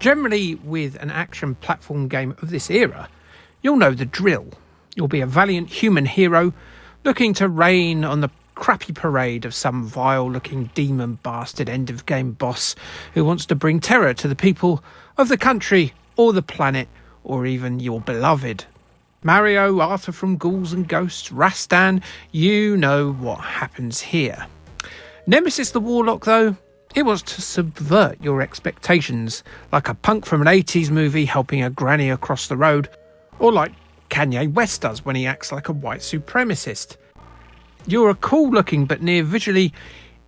Generally, with an action platform game of this era, you'll know the drill. You'll be a valiant human hero looking to rain on the crappy parade of some vile-looking demon bastard end-of-game boss who wants to bring terror to the people of the country or the planet or even your beloved. Mario, Arthur from Ghouls and Ghosts, Rastan, you know what happens here. Nemesis the Warlock, though, it wants to subvert your expectations, like a punk from an 80s movie helping a granny across the road, or like Kanye West does when he acts like a white supremacist. You're a cool-looking but near visually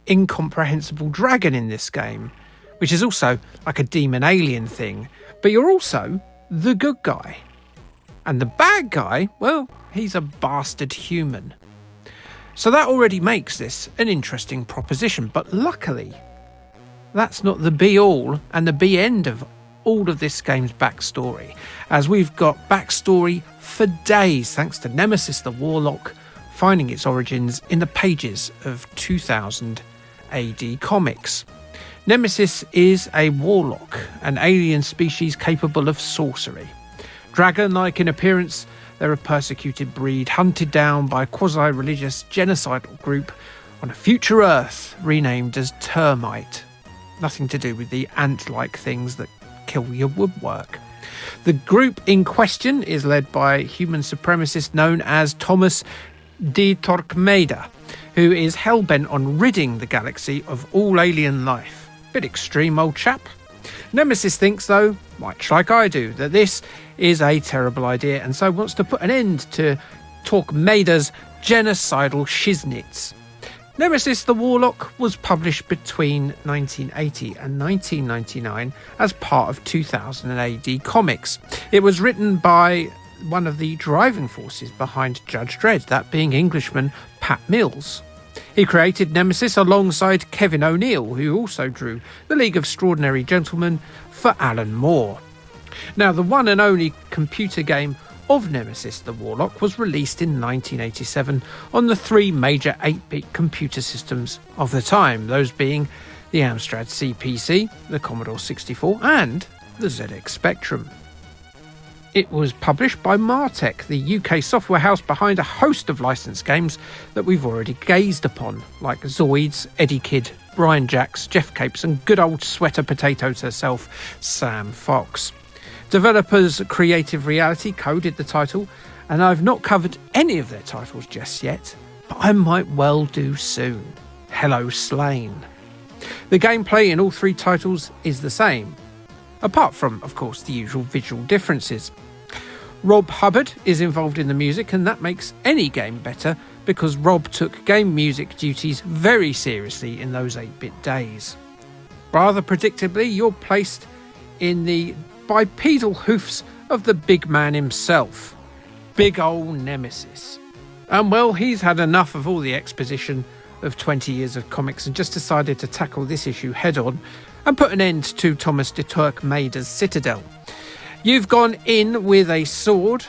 incomprehensible dragon in this game, which is also like a demon alien thing, but you're also the good guy. And the bad guy, well, he's a bastard human. So that already makes this an interesting proposition, but luckily, that's not the be-all and the be-end of all of this game's backstory, as we've got backstory for days thanks to Nemesis the Warlock finding its origins in the pages of 2000 AD comics. Nemesis is a warlock, an alien species capable of sorcery. Dragon-like in appearance, they're a persecuted breed hunted down by a quasi-religious genocidal group on a future Earth renamed as Termite. Nothing to do with the ant-like things that kill your woodwork. The group in question is led by a human supremacist known as Thomas de Torquemada, who is hell-bent on ridding the galaxy of all alien life. Bit extreme, old chap. Nemesis thinks, though, much like I do, that this is a terrible idea and so wants to put an end to Torquemada's genocidal shiznits. Nemesis the Warlock was published between 1980 and 1999 as part of 2000 AD comics. It was written by one of the driving forces behind Judge Dredd, that being Englishman Pat Mills. He created Nemesis alongside Kevin O'Neill, who also drew The League of Extraordinary Gentlemen for Alan Moore. Now, the one and only computer game of Nemesis the Warlock was released in 1987 on the three major 8-bit computer systems of the time, those being the Amstrad CPC, the Commodore 64 and the ZX Spectrum. It was published by Martech, the UK software house behind a host of licensed games that we've already gazed upon, like Zoids, Eddie Kidd, Brian Jacks, Jeff Capes and good old sweater potatoes herself, Sam Fox. Developers Creative Reality coded the title, and I've not covered any of their titles just yet, but I might well do soon. Hello Slain. The gameplay in all three titles is the same, apart from, of course, the usual visual differences. Rob Hubbard is involved in the music, and that makes any game better because Rob took game music duties very seriously in those 8-bit days. Rather predictably, you're placed in the bipedal hoofs of the big man himself, big old Nemesis. And well, he's had enough of all the exposition of 20 years of comics and just decided to tackle this issue head on and put an end to Thomas de Torquemada's citadel. You've gone in with a sword,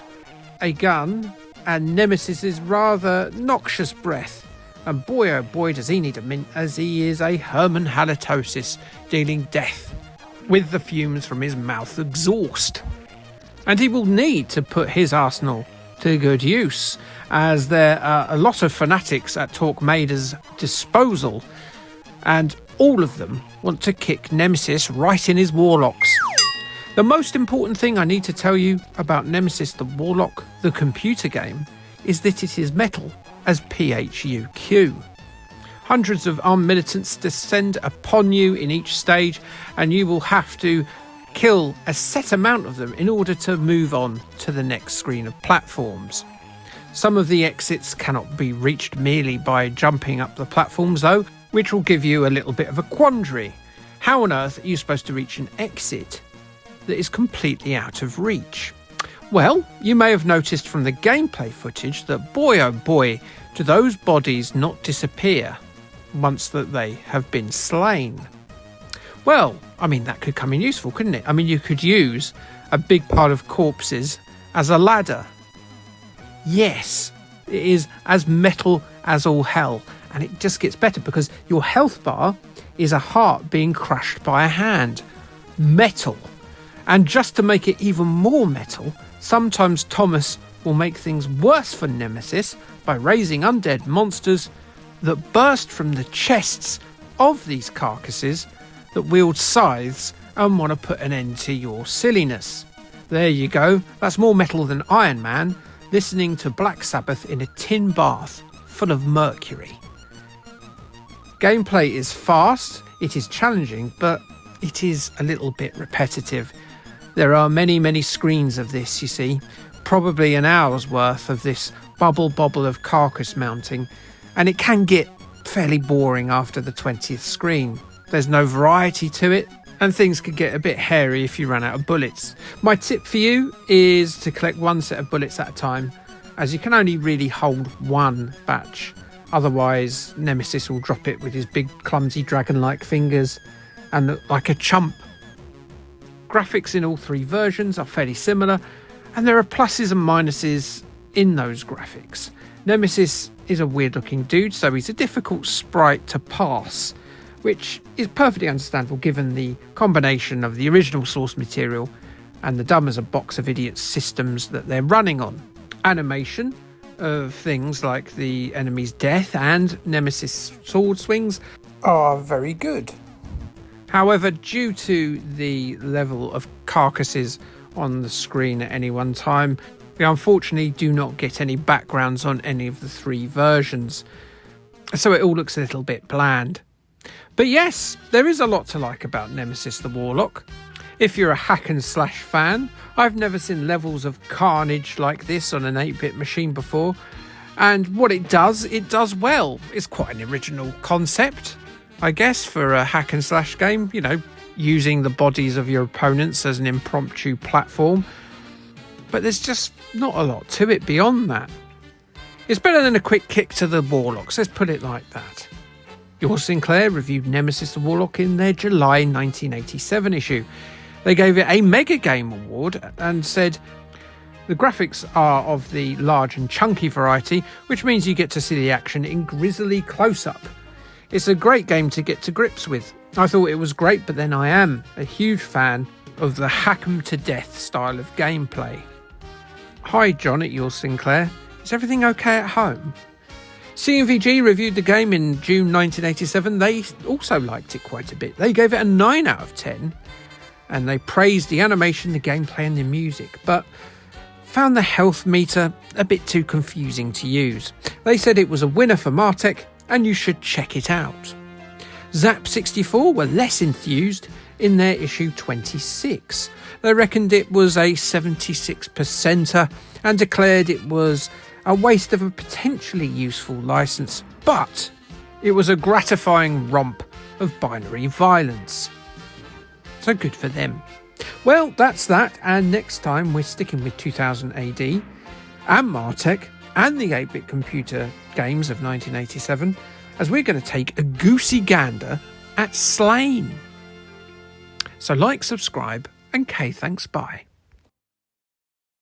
a gun, and Nemesis's rather noxious breath. And boy oh boy does he need a mint, as he is a Herman halitosis dealing death with the fumes from his mouth exhaust. And he will need to put his arsenal to good use, as there are a lot of fanatics at Torquemada's disposal, and all of them want to kick Nemesis right in his warlocks. The most important thing I need to tell you about Nemesis the Warlock, the computer game, is that it is metal as PHUQ. Hundreds of armed militants descend upon you in each stage, and you will have to kill a set amount of them in order to move on to the next screen of platforms. Some of the exits cannot be reached merely by jumping up the platforms though, which will give you a little bit of a quandary. How on earth are you supposed to reach an exit that is completely out of reach? Well, you may have noticed from the gameplay footage that boy oh boy do those bodies not disappear once that they have been slain. Well, I mean, that could come in useful, couldn't it? I mean, you could use a big pile of corpses as a ladder. Yes, it is as metal as all hell, and it just gets better because your health bar is a heart being crushed by a hand. Metal. And just to make it even more metal, sometimes Thomas will make things worse for Nemesis by raising undead monsters that burst from the chests of these carcasses that wield scythes and want to put an end to your silliness. There you go, that's more metal than Iron Man listening to Black Sabbath in a tin bath full of mercury. Gameplay is fast, it is challenging, but it is a little bit repetitive. There are many screens of this, you see, probably an hour's worth of this bubble of carcass mounting, and it can get fairly boring after the 20th screen. There's no variety to it, and things could get a bit hairy if you run out of bullets. My tip for you is to collect one set of bullets at a time, as you can only really hold one batch. Otherwise, Nemesis will drop it with his big clumsy dragon-like fingers and look like a chump. Graphics in all three versions are fairly similar, and there are pluses and minuses in those graphics. Nemesis is a weird looking dude, so he's a difficult sprite to pass, which is perfectly understandable given the combination of the original source material and the dumb as a box of idiots systems that they're running on. Animation of things like the enemy's death and Nemesis sword swings are very good. However, due to the level of carcasses on the screen at any one time, we unfortunately do not get any backgrounds on any of the three versions, so it all looks a little bit bland. But yes, there is a lot to like about Nemesis the Warlock. If you're a hack and slash fan, I've never seen levels of carnage like this on an 8-bit machine before, and what it does well. It's quite an original concept, I guess, for a hack and slash game, you know, using the bodies of your opponents as an impromptu platform. But there's just not a lot to it beyond that. It's better than a quick kick to the Warlocks, let's put it like that. Yours Sinclair reviewed Nemesis the Warlock in their July 1987 issue. They gave it a Mega Game Award and said, the graphics are of the large and chunky variety, which means you get to see the action in grisly close-up. It's a great game to get to grips with. I thought it was great, but then I am a huge fan of the hack 'em to death style of gameplay. Hi John at Yours Sinclair. Is everything okay at home? CMVG reviewed the game in June 1987. They also liked it quite a bit. They gave it a 9 out of 10, and they praised the animation, the gameplay and the music, but found the health meter a bit too confusing to use. They said it was a winner for Martech and you should check it out. Zap64 were less enthused in their issue 26. They reckoned it was a 76%er and declared it was a waste of a potentially useful license, but it was a gratifying romp of binary violence. So good for them. Well, that's that, and next time we're sticking with 2000 AD and Martech and the 8-bit computer games of 1987, as we're going to take a goosey gander at Slain. So like, subscribe, and K thanks, bye.